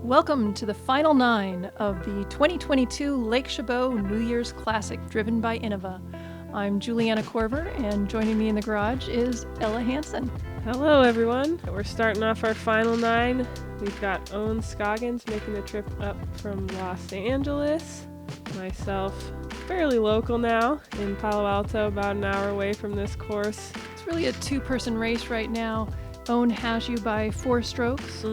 Welcome to the final 9 of the 2022 Lake Chabot New Year's Classic driven by Innova. I'm Juliana Korver, and joining me in the garage is Ella Hansen. Hello everyone. We're starting off our final 9. We've got Owen Scoggins making the trip up from Los Angeles. Myself, fairly local now, in Palo Alto, about an hour away from this course. It's really a two-person race right now. Owen has you by 4 strokes.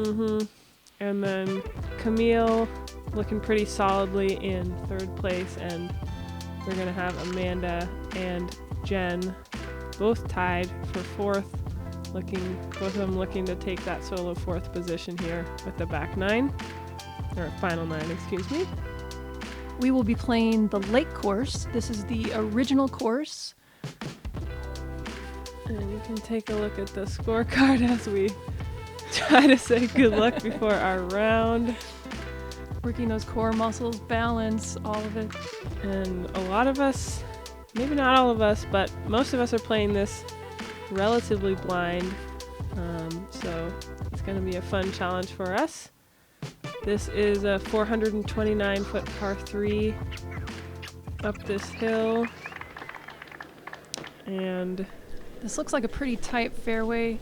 And then Camille looking pretty solidly in 3rd place, and we're going to have Amanda and Jenn both tied for 4th, both of them looking to take that solo 4th position here with the back 9, or final 9, excuse me. We will be playing the lake course. This is the original course. And you can take a look at the scorecard as we try to say good luck before our round. Working those core muscles, balance, all of it. And a lot of us, maybe not all of us, but most of us are playing this relatively blind. So it's going to be a fun challenge for us. This is a 429-foot par 3 up this hill. And this looks like a pretty tight fairway.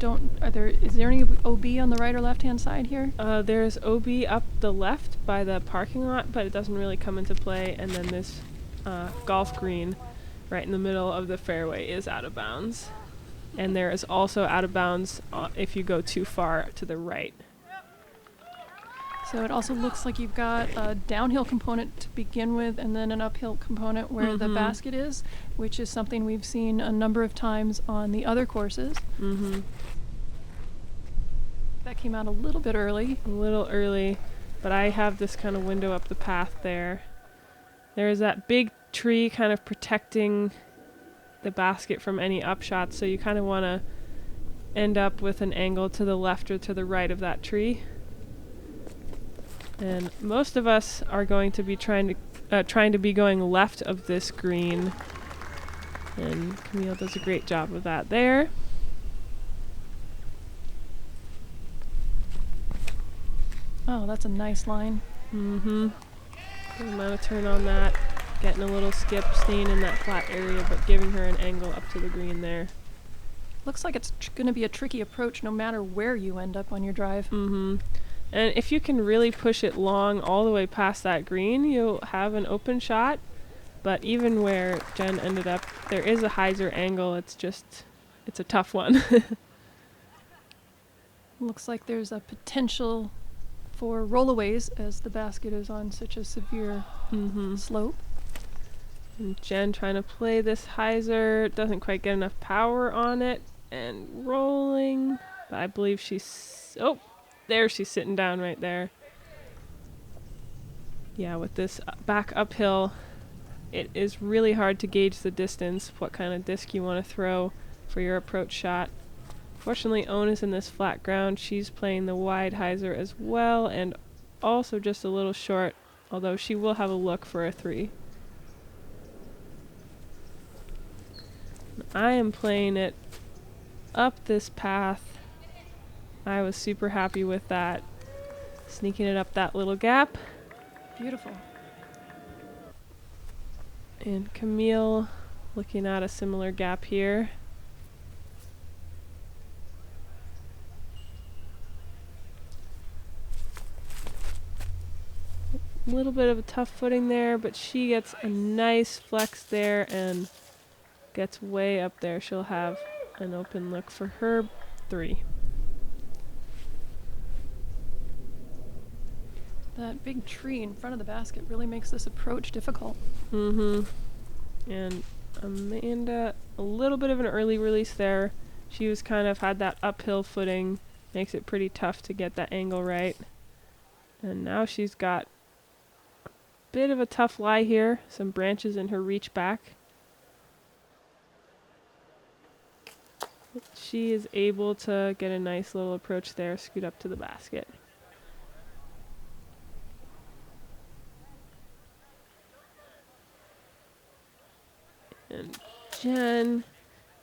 Is there any OB on the right or left hand side here? There's OB up the left by the parking lot, but it doesn't really come into play. And then this golf green right in the middle of the fairway is out of bounds. And there is also out of bounds if you go too far to the right. So it also looks like you've got a downhill component to begin with, and then an uphill component where the basket is, which is something we've seen a number of times on the other courses. That came out a little bit early. A little early, but I have this kind of window up the path there. There's that big tree kind of protecting the basket from any upshots, so you kind of want to end up with an angle to the left or to the right of that tree. And most of us are going to be trying to be going left of this green. And Camille does a great job of that there. Oh, that's a nice line. Good amount of turn on that. Getting a little skip, staying in that flat area, but giving her an angle up to the green there. Looks like it's going to be a tricky approach no matter where you end up on your drive. And if you can really push it long all the way past that green, you'll have an open shot. But even where Jenn ended up, there is a hyzer angle. It's a tough one. Looks like there's a potential for rollaways as the basket is on such a severe slope. And Jenn trying to play this hyzer, doesn't quite get enough power on it, and rolling. But I believe she's sitting down right there. Yeah, with this back uphill, it is really hard to gauge the distance, what kind of disc you want to throw for your approach shot. Fortunately, Owen is in this flat ground. She's playing the wide hyzer as well, and also just a little short, although she will have a look for a 3. I am playing it up this path. I was super happy with that. Sneaking it up that little gap. Beautiful. And Camille looking at a similar gap here. A little bit of a tough footing there, but she gets a nice flex there and gets way up there. She'll have an open look for her 3. That big tree in front of the basket really makes this approach difficult. And Amanda, a little bit of an early release there. She was kind of had that uphill footing. Makes it pretty tough to get that angle right. And now she's got a bit of a tough lie here. Some branches in her reach back. She is able to get a nice little approach there, scoot up to the basket. And Jenn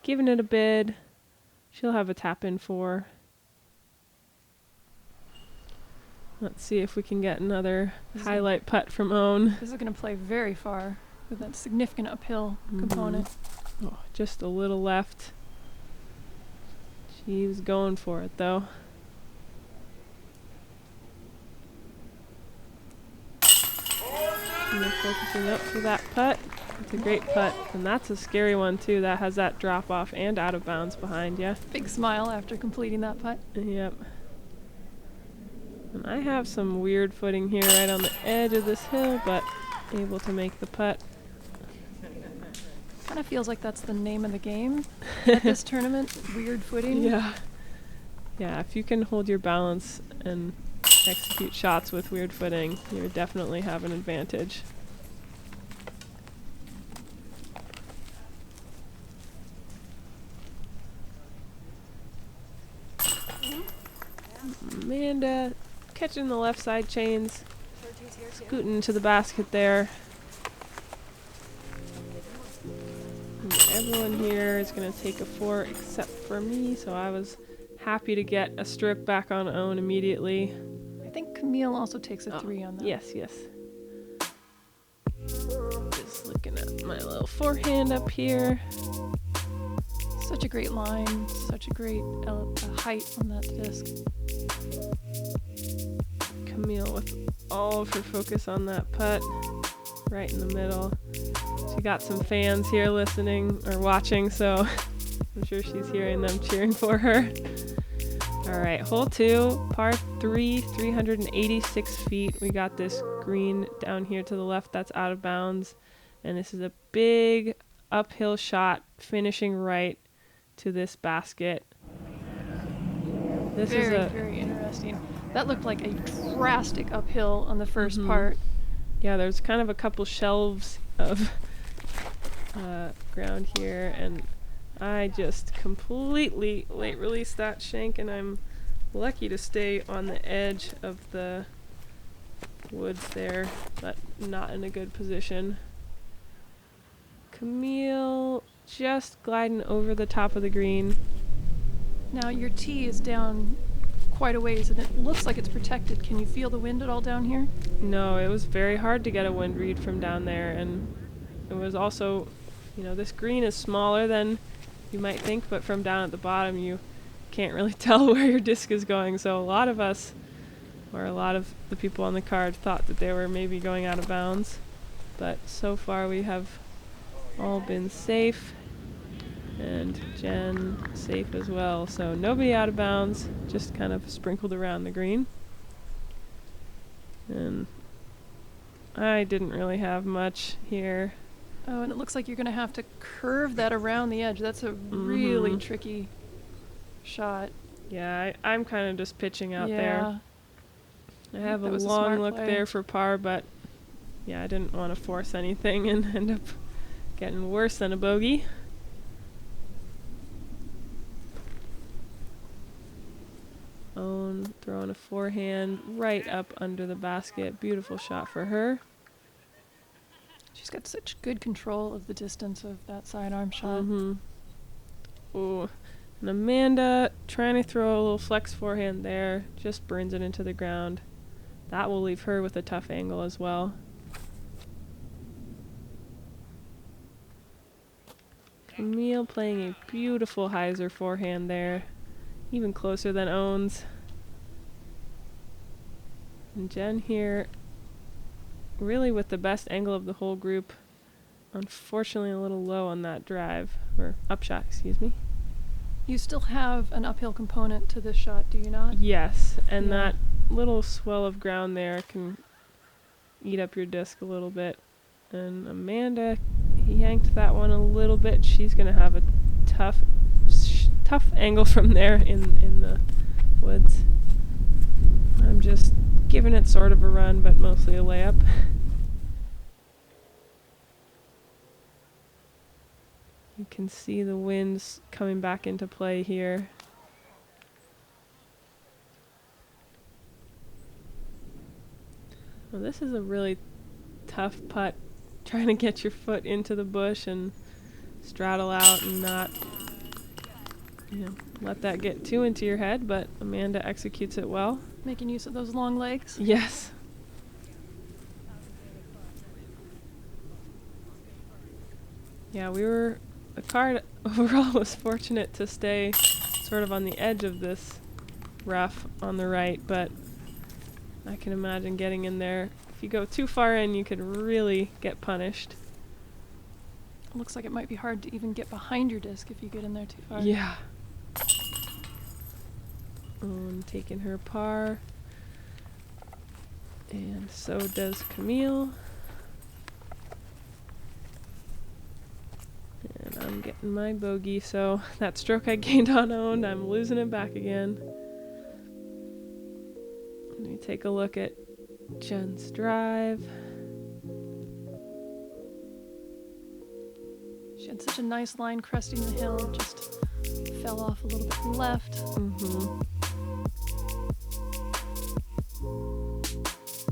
giving it a bid. She'll have a tap in 4. Let's see if we can get another highlight putt from Owen. This is going to play very far with that significant uphill component. Oh, just a little left. She was going for it though. And they're focusing up for that putt. It's a great putt, and that's a scary one too. That has that drop off and out of bounds behind you. Big smile after completing that putt. Yep. And I have some weird footing here right on the edge of this hill, but able to make the putt. Kind of feels like that's the name of the game at this tournament. Weird footing. Yeah. Yeah, if you can hold your balance and execute shots with weird footing, you definitely have an advantage. Amanda catching the left side chains, scooting to the basket there. And everyone here is going to take a 4 except for me, so I was happy to get a stroke back on Owen immediately. I think Camille also takes a 3 on that. Yes, yes. Just looking at my little forehand up here. Such a great line, such a great height on that disc. Camille with all of her focus on that putt, right in the middle. She got some fans here listening or watching, so I'm sure she's hearing them cheering for her. All right, hole 2, par 3, 386 feet. We got this green down here to the left that's out of bounds, and this is a big uphill shot finishing right to this basket. This is very interesting. That looked like a drastic uphill on the first part. Yeah, there's kind of a couple shelves of ground here, and I just completely late released that shank, and I'm lucky to stay on the edge of the woods there, but not in a good position. Camille just gliding over the top of the green. Now your tee is down quite a ways, and it looks like it's protected. Can you feel the wind at all down here? No, it was very hard to get a wind read from down there, and it was also, you know, this green is smaller than you might think, but from down at the bottom you can't really tell where your disc is going, so a lot of us, or a lot of the people on the card, thought that they were maybe going out of bounds, but so far we have all been safe, and Jenn safe as well, so nobody out of bounds, just kind of sprinkled around the green. And I didn't really have much here. Oh, and it looks like you're going to have to curve that around the edge. That's a really tricky shot. Yeah, I'm kind of just pitching out there. I have a That was a long smart look play. there for par, but yeah, I didn't want to force anything and end up getting worse than a bogey. Owen throwing a forehand right up under the basket. Beautiful shot for her. She's got such good control of the distance of that sidearm shot. Ooh. And Amanda trying to throw a little flex forehand there. Just burns it into the ground. That will leave her with a tough angle as well. Camille playing a beautiful hyzer forehand there. Even closer than Owen's. And Jenn here really with the best angle of the whole group. Unfortunately a little low on that drive, or upshot, excuse me. You still have an uphill component to this shot, do you not? Yes, and that little swell of ground there can eat up your disc a little bit. And Amanda, he yanked that one a little bit. She's going to have a tough angle from there in the woods. I'm just giving it sort of a run, but mostly a layup. You can see the winds coming back into play here. Well, this is a really tough putt, trying to get your foot into the bush and straddle out and not let that get too into your head, but Amanda executes it well. Making use of those long legs. Yes. Yeah, the card overall was fortunate to stay sort of on the edge of this rough on the right, but I can imagine getting in there. If you go too far in, you could really get punished. It looks like it might be hard to even get behind your disc if you get in there too far. Yeah. Taking her par. And so does Camille. And I'm getting my bogey, so that stroke I gained on owned, I'm losing it back again. Let me take a look at Jenn's drive. She had such a nice line cresting the hill, just fell off a little bit left. Mm-hmm.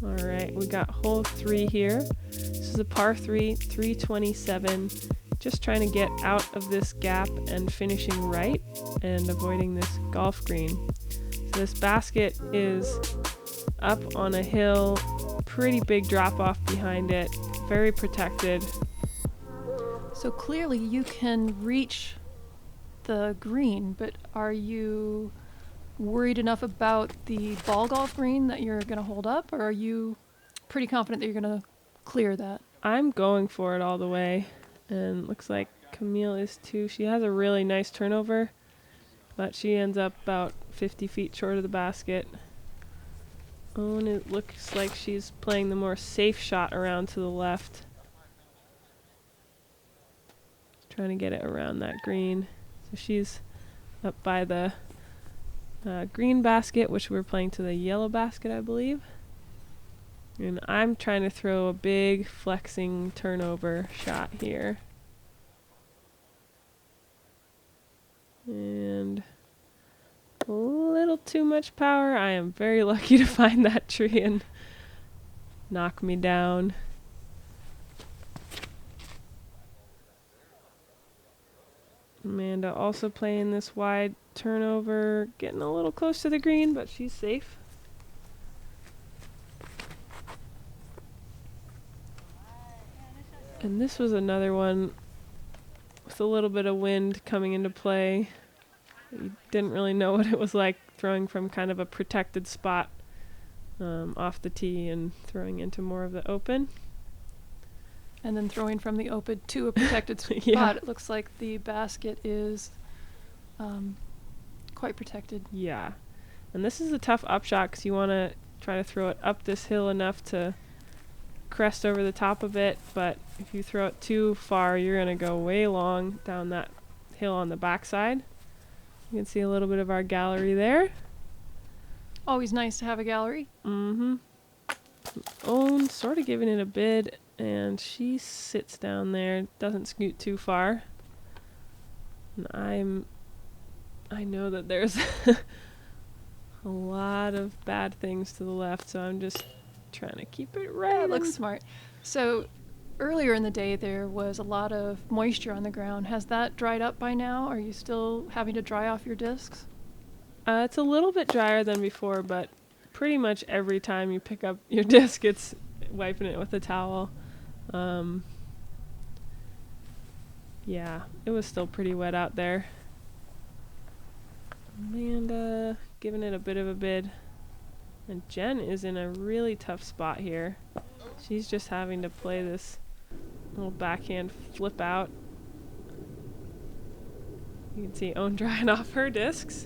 All right, we got hole 3 here. This is a par 3, 327. Just trying to get out of this gap and finishing right and avoiding this golf green. So this basket is up on a hill, pretty big drop off behind it, very protected. So clearly you can reach the green, but are you worried enough about the ball golf green that you're going to hold up, or are you pretty confident that you're going to clear that? I'm going for it all the way, and looks like Camille is too. She has a really nice turnover, but she ends up about 50 feet short of the basket. Oh, and it looks like she's playing the more safe shot around to the left. Trying to get it around that green. So she's up by the green basket, which we're playing to the yellow basket, I believe. And I'm trying to throw a big flexing turnover shot here. And a little too much power. I am very lucky to find that tree and knock me down. Amanda also playing this wide turnover, getting a little close to the green, but she's safe. And this was another one with a little bit of wind coming into play. You didn't really know what it was like throwing from kind of a protected spot off the tee and throwing into more of the open. And then throwing from the open to a protected spot. Yeah. It looks like the basket is quite protected. Yeah. And this is a tough upshot because you want to try to throw it up this hill enough to crest over the top of it, but if you throw it too far, you're going to go way long down that hill on the backside. You can see a little bit of our gallery there. Always nice to have a gallery. Mm-hmm. Own sort of giving it a bid, and she sits down there, doesn't scoot too far. And I know that there's a lot of bad things to the left, so I'm just trying to keep it right. That looks smart. So earlier in the day there was a lot of moisture on the ground. Has that dried up by now? Are you still having to dry off your discs? It's a little bit drier than before, but pretty much every time you pick up your disc, it's wiping it with a towel. Yeah, it was still pretty wet out there. Amanda giving it a bit of a bid. And Jenn is in a really tough spot here. She's just having to play this little backhand flip out. You can see Owen drying off her discs.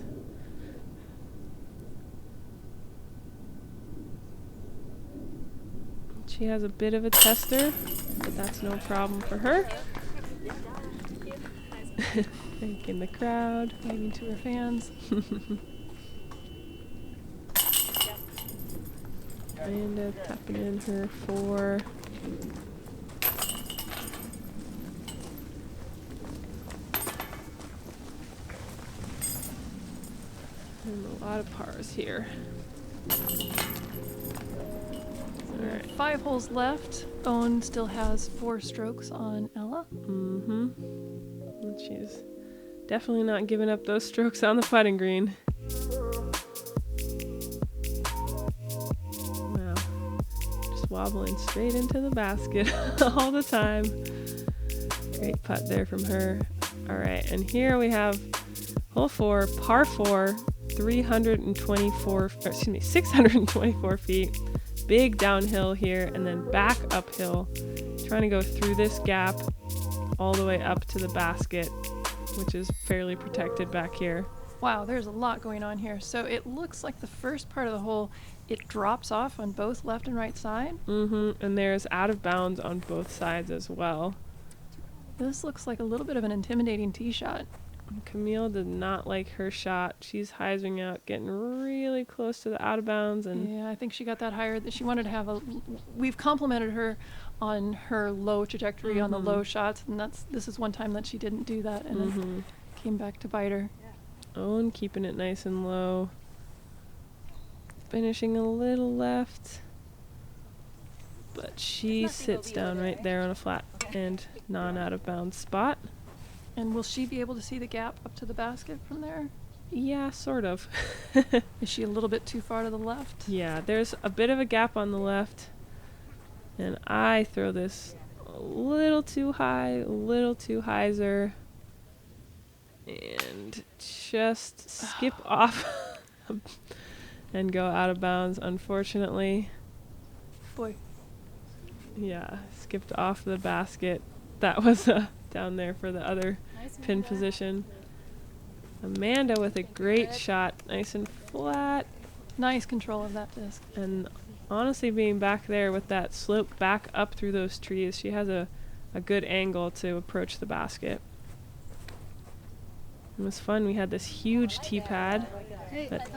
She has a bit of a tester, but that's no problem for her. Thanking the crowd, Waving to her fans. Amanda tapping in her 4. And a lot of pars here. Alright. 5 holes left. Owen still has 4 strokes on Ella. Mm-hmm. And she's Definitely not giving up those strokes on the putting green. Wow. Just wobbling straight into the basket all the time. Great putt there from her. All right, and here we have hole 4, par 4, 624 feet. Big downhill here and then back uphill. Trying to go through this gap all the way up to the basket, which is fairly protected back here. Wow, there's a lot going on here. So it looks like the first part of the hole, it drops off on both left and right side. And there's out of bounds on both sides as well. This looks like a little bit of an intimidating tee shot. Camille did not like her shot. She's hyzing out, getting really close to the out of bounds. And yeah, I think she got that higher. That she wanted to have a. We've complimented her on her low trajectory on the low shots, and this is one time that she didn't do that, and it came back to bite her. Owen keeping it nice and low. Finishing a little left. But she sits down right there on a flat and non-out of bounds spot. And will she be able to see the gap up to the basket from there? Yeah, sort of. Is she a little bit too far to the left? Yeah, there's a bit of a gap on the left. And I throw this a little too high, a little too hyzer. And just skip off and go out of bounds, unfortunately. Boy. Yeah, skipped off the basket. That was down there for the other pin position. Amanda with a great shot, nice and flat. Nice control of that disc. And honestly, being back there with that slope back up through those trees, she has a good angle to approach the basket. It was fun. We had this huge tee pad, but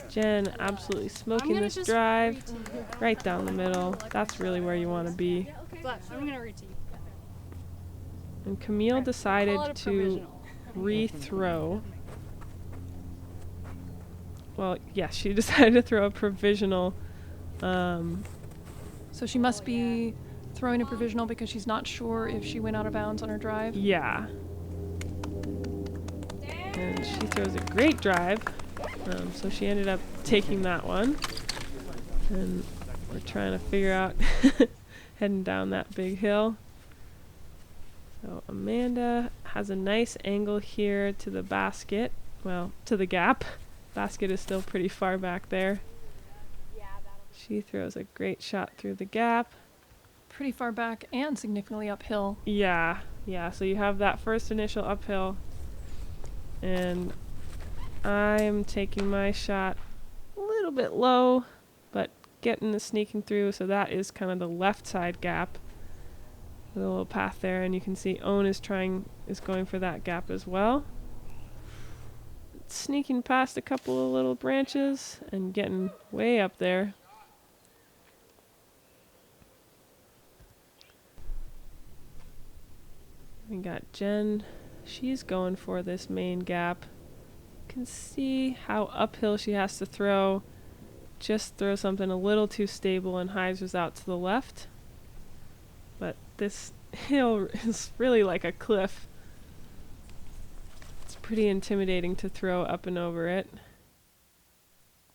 Jenn absolutely smoking this drive right down the middle. That's really where you want to be. And Camille decided to rethrow. Well, yes, she decided to throw a provisional. So she must be throwing a provisional because she's not sure if she went out of bounds on her drive. Yeah. And she throws a great drive. So she ended up taking that one. And we're trying to figure out heading down that big hill. So Amanda has a nice angle here to the basket. Well, to the gap. Basket is still pretty far back there. She throws a great shot through the gap. Pretty far back and significantly uphill. Yeah. So you have that first initial uphill. And I'm taking my shot a little bit low, but getting the sneaking through. So that is kind of the left side gap. With a little path there, and you can see Owen is going for that gap as well. Sneaking past a couple of little branches and getting way up there. We got Jenn. She's going for this main gap. You can see how uphill she has to throw. Just throw something a little too stable and hyzers out to the left. But this hill is really like a cliff. It's pretty intimidating to throw up and over it.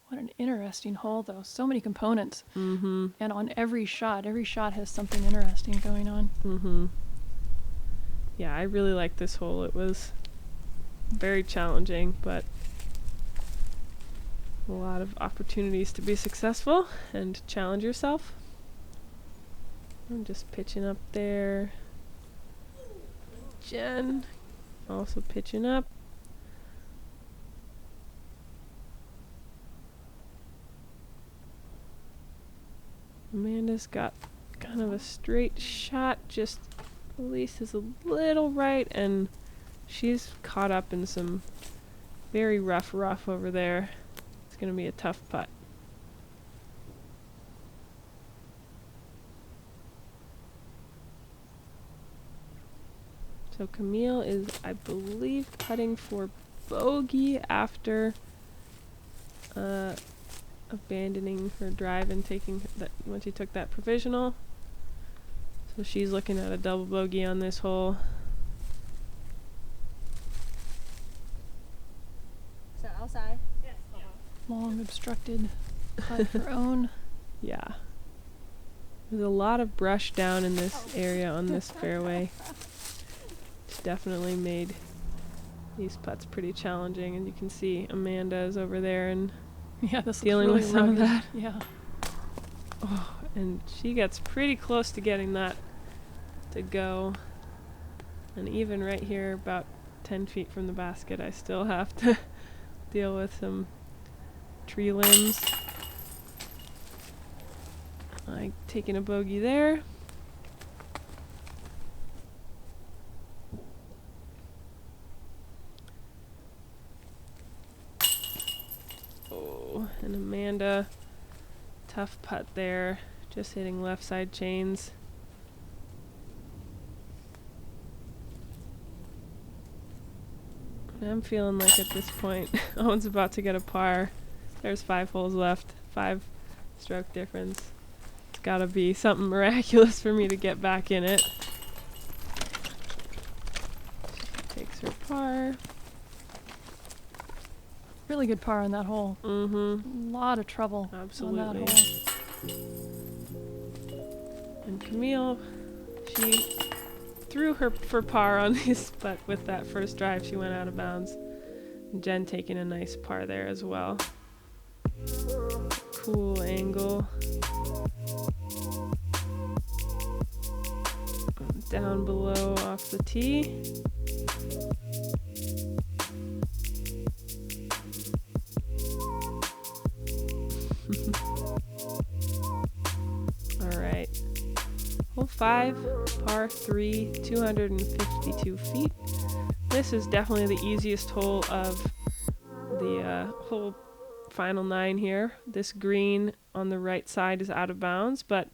What an interesting hole, though. So many components. And on every shot has something interesting going on. Yeah, I really like this hole. It was very challenging, but a lot of opportunities to be successful and challenge yourself. I'm just pitching up there. Jenn also pitching up. Amanda's got kind of a straight shot, just releases a little right, and she's caught up in some very rough over there. It's going to be a tough putt. So Camille is, I believe, putting for bogey after abandoning her drive and taking that when she took that provisional. So she's looking at a double bogey on this hole. Outside. Long obstructed putt for Own. Yeah. There's a lot of brush down in this area on this fairway. It's definitely made these putts pretty challenging, and you can see Amanda is over there and Yeah, this dealing looks with really some of rugged. that. Yeah. Oh, and she gets pretty close to getting that to go. And even right here, about 10 feet from the basket, I still have to deal with some tree limbs. Like taking a bogey there. Oh, and Amanda, tough putt there, just hitting left side chains. I'm feeling like at this point, Owen's about to get a par. There's 5 holes left, 5 stroke difference. It's gotta be something miraculous for me to get back in it. She takes her par. Really good par on that hole. Mm-hmm. A lot of trouble Absolutely. on that hole. And Camille, she threw her for par on these, but with that first drive, she went out of bounds. And Jenn taking a nice par there as well. Cool angle. Down below off the tee. All right. Hole 5, par 3, 252 feet. This is definitely the easiest hole of the whole final 9 here. This green on the right side is out of bounds, but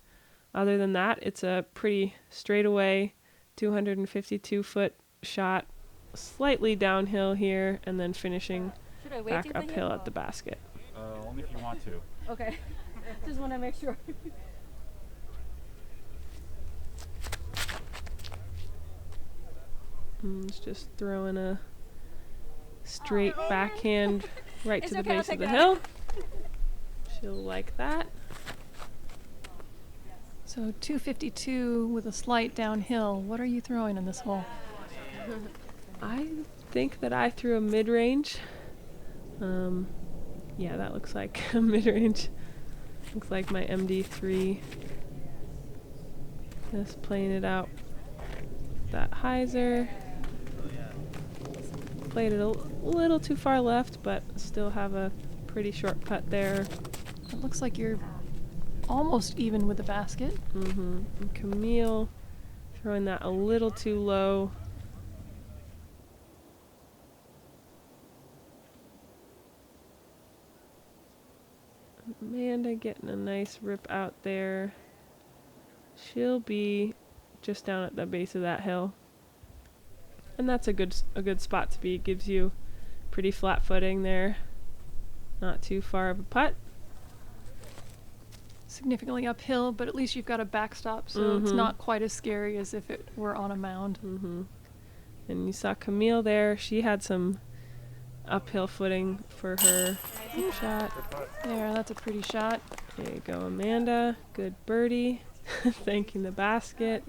other than that, it's a pretty straightaway 252-foot shot, slightly downhill here, and then finishing back uphill at the basket. Only if you want to. Okay. Just want to make sure. It's just throwing a straight backhand right to the base of the hill. She'll like that. So 252 with a slight downhill. What are you throwing in this hole? I think that I threw a mid-range. Yeah, that looks like a mid-range. Looks like my MD3. Just playing it out. That hyzer. Played it a little too far left, but still have a pretty short putt there. It looks like you're almost even with the basket. And Camille throwing that a little too low. Amanda getting a nice rip out there. She'll be just down at the base of that hill. And that's a good spot to be. It gives you pretty flat footing there. Not too far of a putt. Significantly uphill, but at least you've got a backstop, so it's not quite as scary as if it were on a mound. And you saw Camille there. She had some uphill footing for her shot. There, that's a pretty shot. There you go, Amanda. Good birdie. Thanking the basket.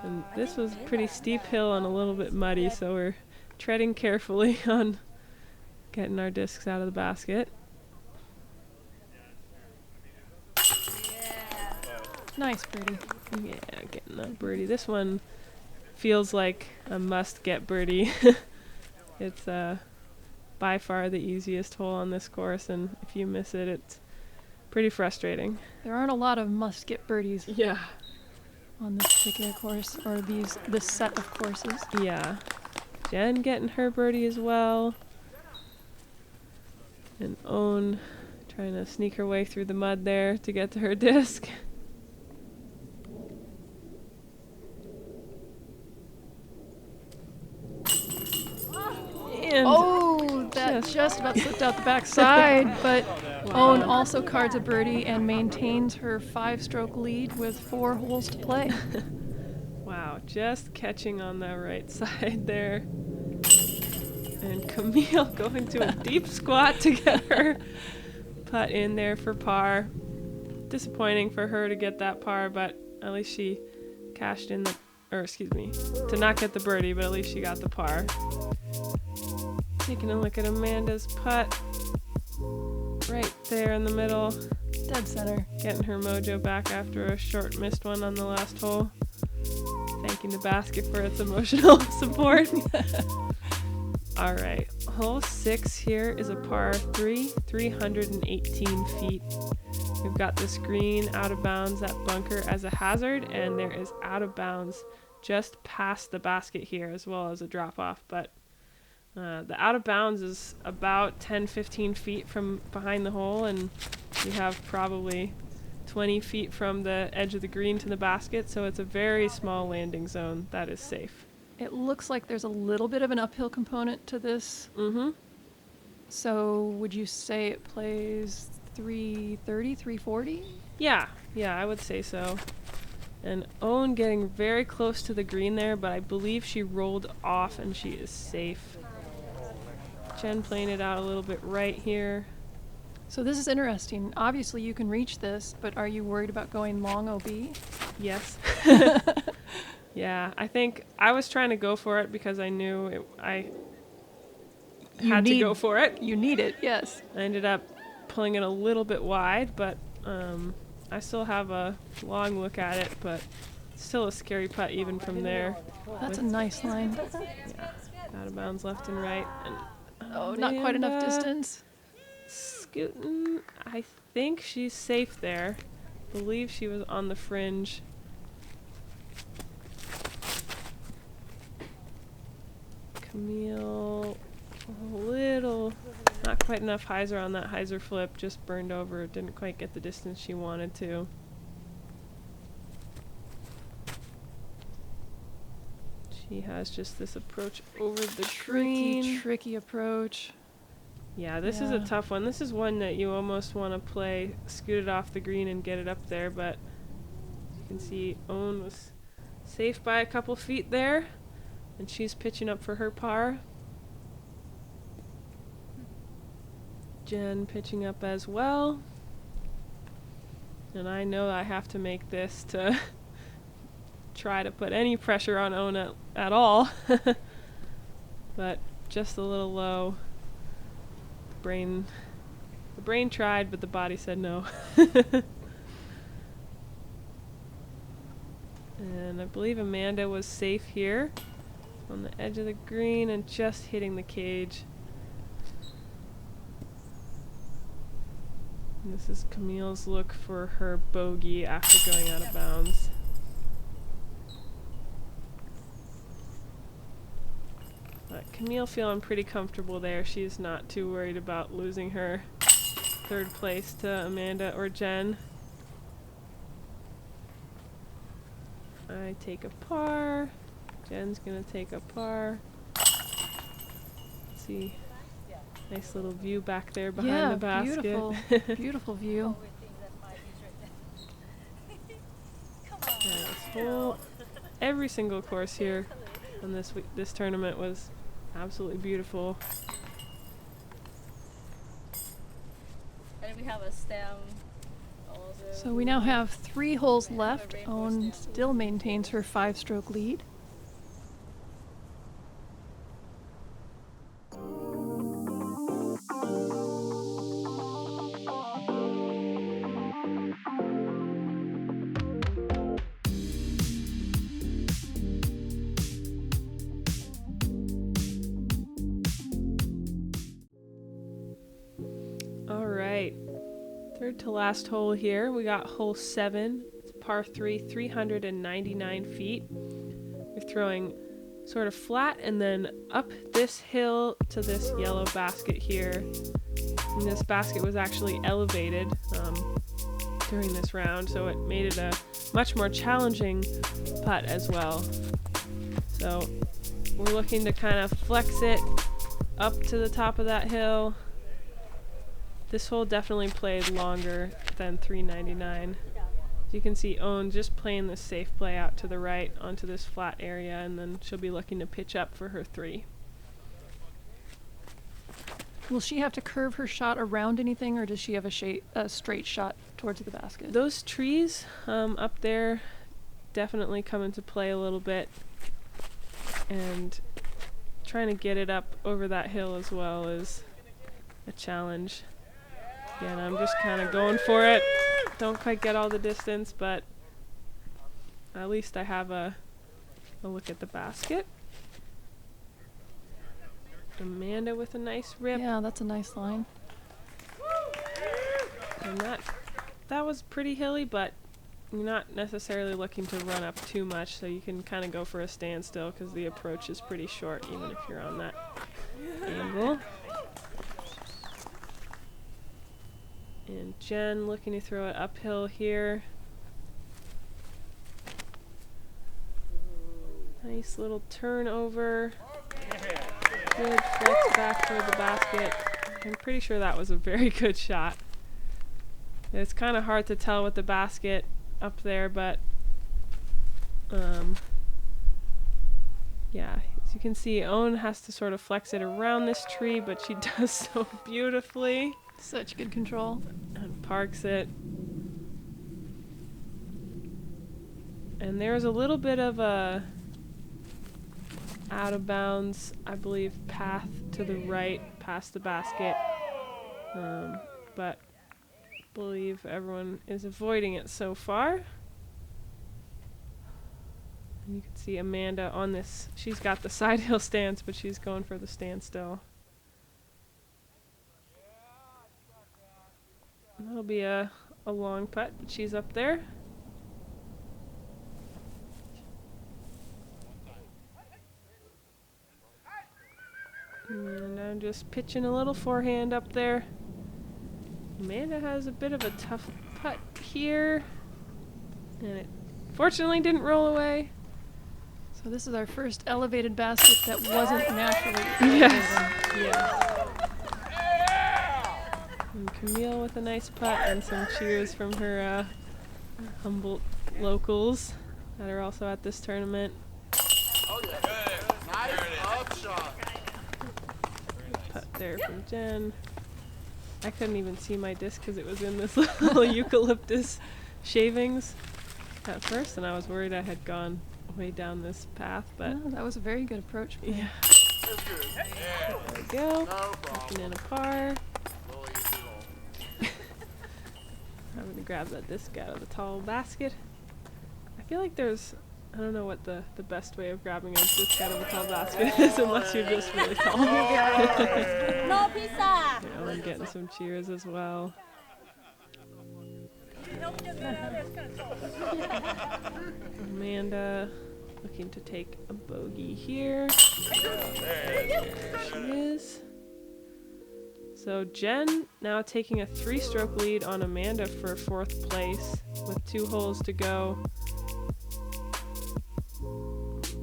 And this was a pretty steep hill and a little bit muddy, so we're treading carefully on getting our discs out of the basket. Nice birdie. Yeah, getting that birdie. This one feels like a must-get birdie. It's by far the easiest hole on this course, and if you miss it, it's pretty frustrating. There aren't a lot of must-get birdies Yeah. on this particular course, or this set of courses. Yeah. Jenn getting her birdie as well. And Owen trying to sneak her way through the mud there to get to her disc. And Oh, that just about slipped out the backside, but Owen also cards a birdie and maintains her 5-stroke lead with 4 holes to play. wow, just catching on that right side there. And Camille going to a deep squat to get her putt in there for par. Disappointing for her to get that par, but at least she cashed in to not get the birdie, but at least she got the par. Taking a look at Amanda's putt. Right there in the middle. Dead center. Getting her mojo back after a short missed one on the last hole. Thanking the basket for its emotional support. All right, hole 6 here is a par 3, 318 feet. We've got this green out of bounds, that bunker as a hazard, and there is out of bounds just past the basket here as well as a drop off. But the out of bounds is about 10-15 feet from behind the hole, and we have probably 20 feet from the edge of the green to the basket, so it's a very small landing zone that is safe. It looks like there's a little bit of an uphill component to this. Mm-hmm. So would you say it plays 330, 340? Yeah, I would say so. And Owen getting very close to the green there, but I believe she rolled off and she is safe. Jenn playing it out a little bit right here. So this is interesting. Obviously you can reach this, but are you worried about going long OB? Yes. Yeah, I think I was trying to go for it because I knew I had to go for it. You need it, yes. I ended up pulling it a little bit wide, but I still have a long look at it, but still a scary putt even from there. That's a nice line. Yeah, out of bounds left and right. And Not quite enough distance. Scooting, I think she's safe there. I believe she was on the fringe. Camille, a little, not quite enough hyzer on that hyzer flip, just burned over, didn't quite get the distance she wanted to. She has just this approach over the green. Tricky approach. Yeah, this is a tough one. This is one that you almost want to play, scoot it off the green and get it up there, but as you can see, Owen was safe by a couple feet there. And she's pitching up for her par. Jenn pitching up as well. And I know I have to make this to try to put any pressure on Owen at all. But just a little low. The brain tried, but the body said no. And I believe Amanda was safe here. On the edge of the green and just hitting the cage. And this is Camille's look for her bogey after going out of bounds. But Camille feeling pretty comfortable there. She's not too worried about losing her third place to Amanda or Jenn. I take a par. Jenn's gonna take a par. Let's see. Nice little view back there behind the basket. Beautiful. Beautiful view. Every single course here on this tournament was absolutely beautiful. And we have a stem. So we now have 3 holes left. Owen still maintains her 5-stroke lead. Third to last hole here. We got hole 7. It's par 3, 399 feet. We're throwing sort of flat and then up this hill to this yellow basket here. And this basket was actually elevated during this round, so it made it a much more challenging putt as well. So we're looking to kind of flex it up to the top of that hill. This hole definitely played longer than 399. As you can see, Owen just playing this safe play out to the right onto this flat area, and then she'll be looking to pitch up for her 3. Will she have to curve her shot around anything, or does she have a straight shot towards the basket? Those trees up there definitely come into play a little bit, and trying to get it up over that hill as well is a challenge. Again, I'm just kind of going for it. Don't quite get all the distance, but at least I have a look at the basket. Amanda with a nice rip. Yeah, that's a nice line. And that was pretty hilly, but you're not necessarily looking to run up too much, so you can kind of go for a standstill because the approach is pretty short, even if you're on that angle. And Jenn looking to throw it uphill here. Nice little turnover. Good flex back toward the basket. I'm pretty sure that was a very good shot. It's kind of hard to tell with the basket up there, but yeah, as you can see, Owen has to sort of flex it around this tree, but she does so beautifully. Such good control. And parks it. And there's a little bit of a out of bounds, I believe, path to the right past the basket, but I believe everyone is avoiding it so far. And you can see Amanda on this. She's got the side hill stance, but she's going for the standstill. And that'll be a long putt, but she's up there. And I'm just pitching a little forehand up there. Amanda has a bit of a tough putt here. And it fortunately didn't roll away. So this is our first elevated basket that wasn't naturally Yes. Yes. And Camille with a nice putt and some cheers from her Humboldt locals that are also at this tournament. Oh yeah. Nice upshot. Putt there from Jenn. I couldn't even see my disc because it was in this little eucalyptus shavings at first, and I was worried I had gone way down this path, but Oh, that was a very good approach. yeah. That's good. Yeah. There we go. No problem. Looking in a par. Little easy roll. I'm going to grab that disc out of the tall basket. I feel like there's, I don't know what the best way of grabbing a disc out of a tall basket is unless you're just really tall. No pizza! You know, I'm getting some cheers as well. Amanda looking to take a bogey here. There she is. So Jenn now taking a 3-stroke lead on Amanda for 4th place with 2 holes to go.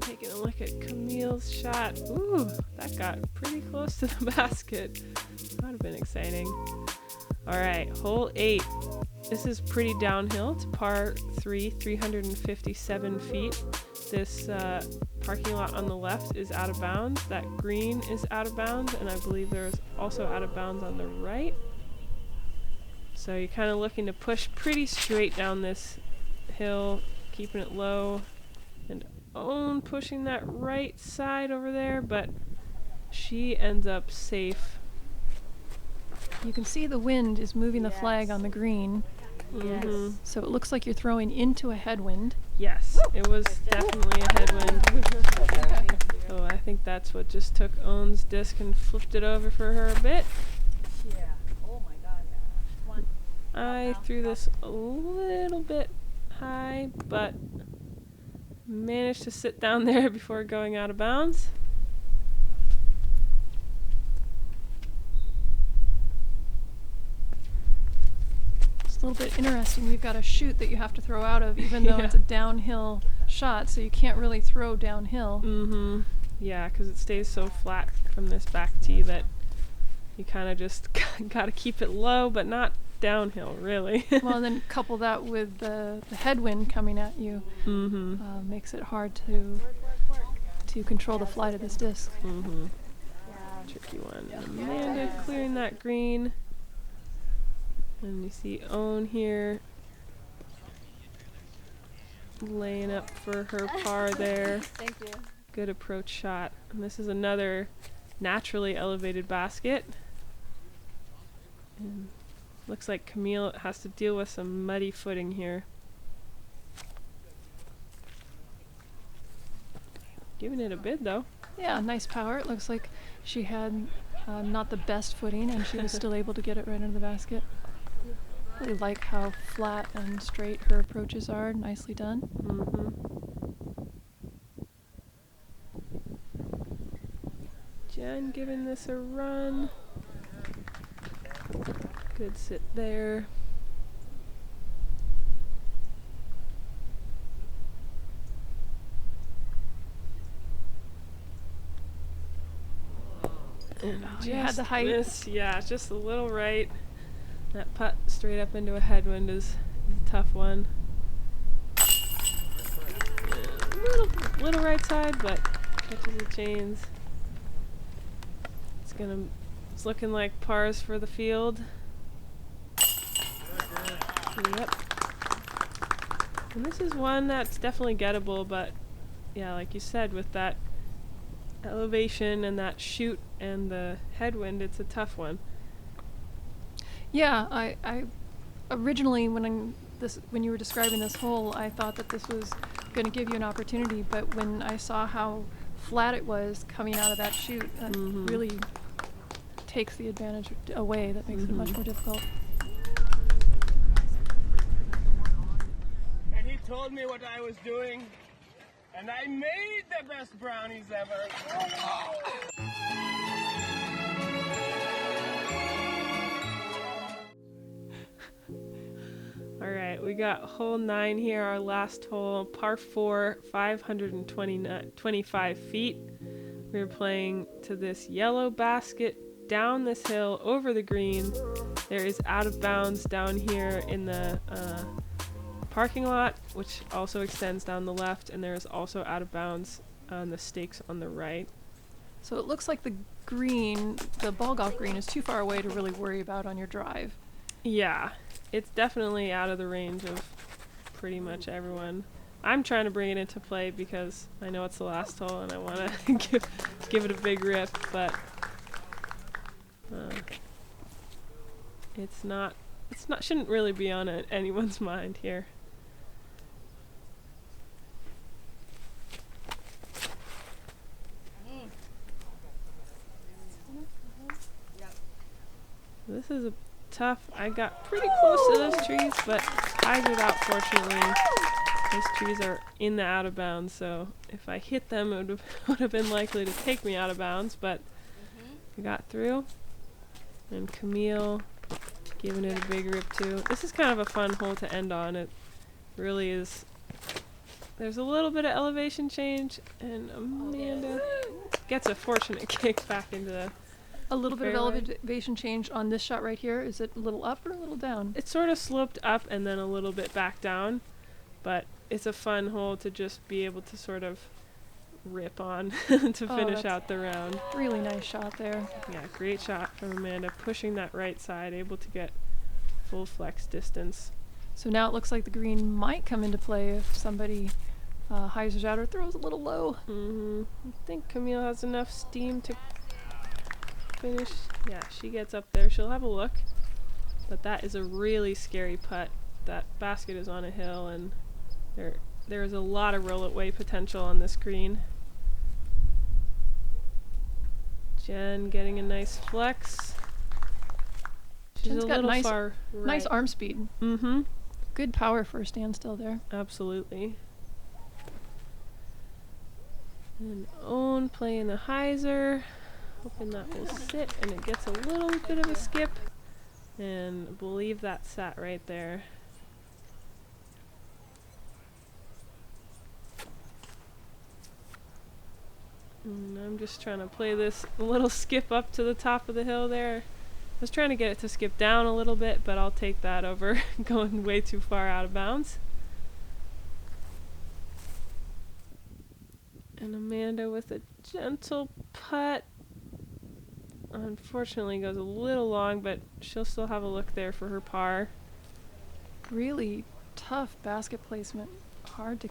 Taking a look at Camille's shot. Ooh, that got pretty close to the basket. That would have been exciting. All right, hole 8. This is pretty downhill. It's par 3, 357 feet. This parking lot on the left is out of bounds. That green is out of bounds, and I believe there's also out of bounds on the right. So you're kind of looking to push pretty straight down this hill, keeping it low, and Owen pushing that right side over there, but she ends up safe. You can see the wind is moving the flag on the green. Mhm. So it looks like you're throwing into a headwind. Yes, it was definitely a headwind. So I think that's what just took Owen's disc and flipped it over for her a bit. Yeah. Oh my god. One. I threw this a little bit high, but managed to sit down there before going out of bounds. It's a little bit interesting. You've got a chute that you have to throw out of, even though it's a downhill shot, so you can't really throw downhill. Mm-hmm. Yeah, because it stays so flat from this back tee that you kind of just got to keep it low, but not downhill, really. Well, and then couple that with the headwind coming at you, Mm-hmm. makes it hard to control the flight of this disc. Mm-hmm. Tricky one. Amanda clearing clearing that green. And you see Owen here laying up for her par there. Thank you. Good approach shot. And this is another naturally elevated basket. And looks like Camille has to deal with some muddy footing here. Giving it a bid though. Yeah, nice power. It looks like she had not the best footing, and she was still able to get it right into the basket. Really like how flat and straight her approaches are. Nicely done. Jenn giving this a run. Good sit there. And you had the height. Yeah, just a little right. That putt straight up into a headwind is a tough one. Little right side, but catches the chains. It's looking like pars for the field. Yep. And this is one that's definitely gettable, but yeah, like you said, with that elevation and that shoot and the headwind, it's a tough one. Yeah, I originally when you were describing this hole, I thought that this was going to give you an opportunity, but when I saw how flat it was coming out of that chute, that really takes the advantage away. That makes it much more difficult. And he told me what I was doing, and I made the best brownies ever. Alright, we got hole 9 here, our last hole, par 4, 525 feet. We're playing to this yellow basket down this hill over the green. There is out of bounds down here in the parking lot, which also extends down the left, and there is also out of bounds on the stakes on the right. So it looks like the green, the ball golf green, is too far away to really worry about on your drive. Yeah, it's definitely out of the range of pretty much everyone. I'm trying to bring it into play because I know it's the last hole and I want to give it a big rip, but shouldn't really be on anyone's mind here. This is a tough. I got pretty close to those trees, but tied it out. Fortunately, those trees are in the out of bounds, so if I hit them, it would have been likely to take me out of bounds. But we got through, and Camille giving it a big rip too. This is kind of a fun hole to end on. It really is. There's a little bit of elevation change, and Amanda gets a fortunate kick back into the. A little bit of elevation change on this shot right here. Is it a little up or a little down? It's sort of sloped up and then a little bit back down, but it's a fun hole to just be able to sort of rip on to finish out the round. Really nice shot there. Yeah, great shot from Amanda, pushing that right side, able to get full flex distance. So now it looks like the green might come into play if somebody hyzers out or throws a little low. I think Camille has enough steam to finish. Yeah, she gets up there. She'll have a look. But that is a really scary putt. That basket is on a hill, and there is a lot of roll-away potential on this green. Jenn getting a nice flex. She's Jenn's a got little far right. nice arm speed. Good power for a standstill there. Absolutely. And Owen playing the hyzer. Hoping that will sit, and it gets a little bit of a skip, and I believe that sat right there. And I'm just trying to play this little skip up to the top of the hill there. I was trying to get it to skip down a little bit, but I'll take that over going way too far out of bounds. And Amanda with a gentle putt. unfortunately goes a little long, but she'll still have a look there for her par. Really tough basket placement. Hard to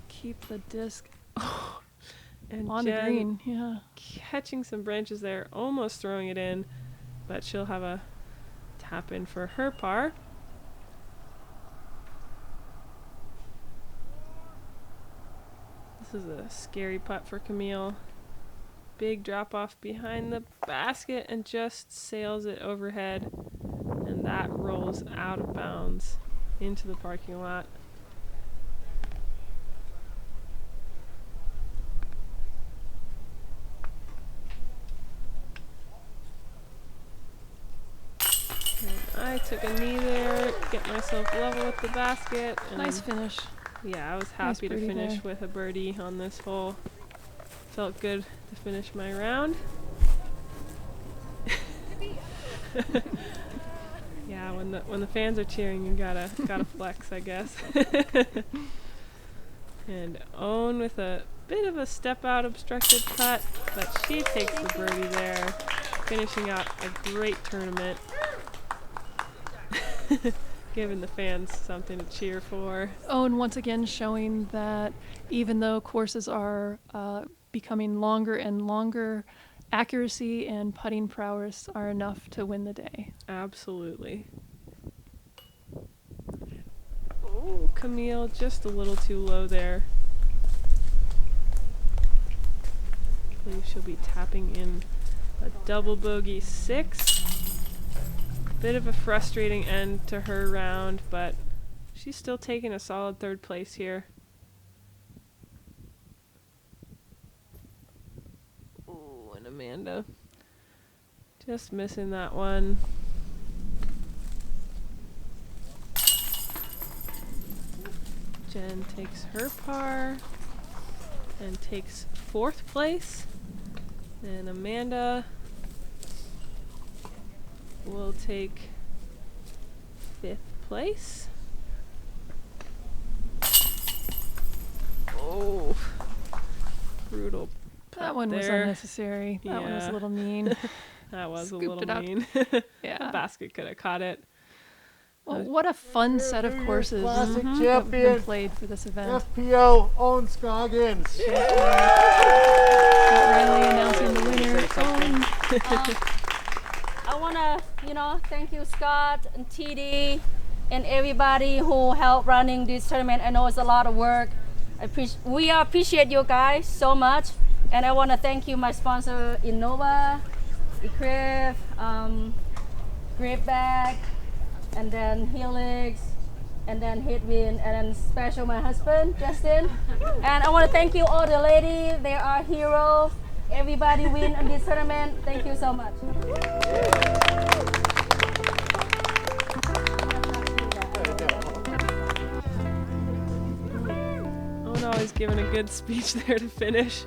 keep the disc And on the Jenn green. Yeah. catching some branches there, almost throwing it in, but she'll have a tap in for her par. This is a scary putt for Camille. Big drop off behind the basket and just sails it overhead, and that rolls out of bounds into the parking lot. And I took a knee there, get myself level with the basket. And Nice finish. yeah, I was happy to birdie finish there. with a birdie on this hole. Felt good to finish my round. Yeah, when the fans are cheering, you gotta flex, I guess. And Owen with a bit of a step out obstructed putt, but she takes the birdie there, finishing out a great tournament. Giving the fans something to cheer for. Owen once again showing that even though courses are becoming longer and longer, accuracy and putting prowess are enough to win the day. Absolutely. Oh, Camille just a little too low there. I believe she'll be tapping in a double bogey 6. Bit of a frustrating end to her round, but she's still taking a solid 3rd place here. Oh, and Amanda just missing that one. Jenn takes her par and takes 4th place. And Amanda will take 5th place. Oh, brutal. That one was there. unnecessary. That one was Yeah. a little mean. That was Scooped a little it up. mean. Yeah. The basket could have caught it. Well, what a fun set of courses Classic that have been champion, played for this event. FPO, Owen Scoggins. Riley announcing the winner. Owen. I want to, thank you, Scott and TD and everybody who helped running this tournament. I know it's a lot of work. We appreciate you guys so much. And I want to thank you, my sponsor, Innova, Ecriv, Grape Bag, and then Helix, and then Headwind, and then special my husband, Justin. And I want to thank you all the ladies. They are heroes. Everybody win on this tournament. Thank you so much. Owen always giving a good speech there to finish.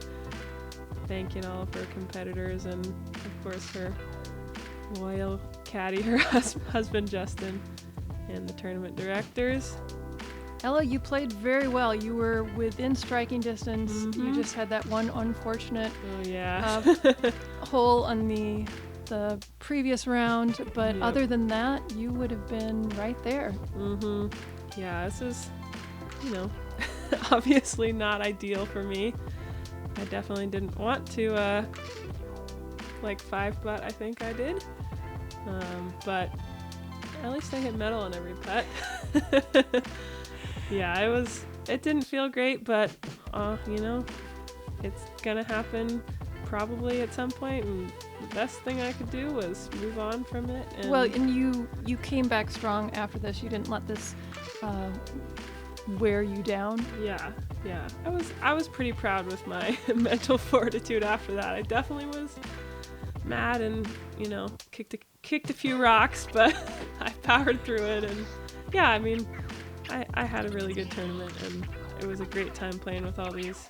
Thanking all of her competitors and, of course, her loyal caddy, her husband Justin, and the tournament directors. Ella, you played very well. You were within striking distance. You just had that one unfortunate Oh yeah. hole on the previous round, but Yep. other than that, you would have been right there. Yeah, this is, obviously not ideal for me. I definitely didn't want to, 5-putt, I think I did. But at least I hit metal on every putt. Yeah, it didn't feel great, but, it's gonna happen probably at some point, and the best thing I could do was move on from it. And Well, and you came back strong after this. You didn't let this wear you down. Yeah. I was pretty proud with my mental fortitude after that. I definitely was mad and, kicked a few rocks, but I powered through it. And yeah, I mean, I had a really good tournament, and it was a great time playing with all these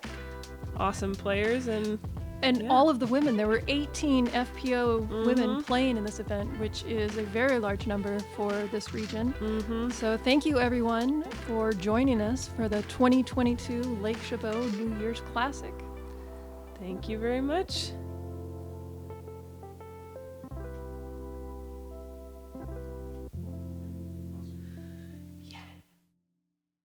awesome players. And yeah. all of the women, there were 18 FPO women playing in this event, which is a very large number for this region. So thank you everyone for joining us for the 2022 Lake Chabot New Year's Classic. Thank you very much.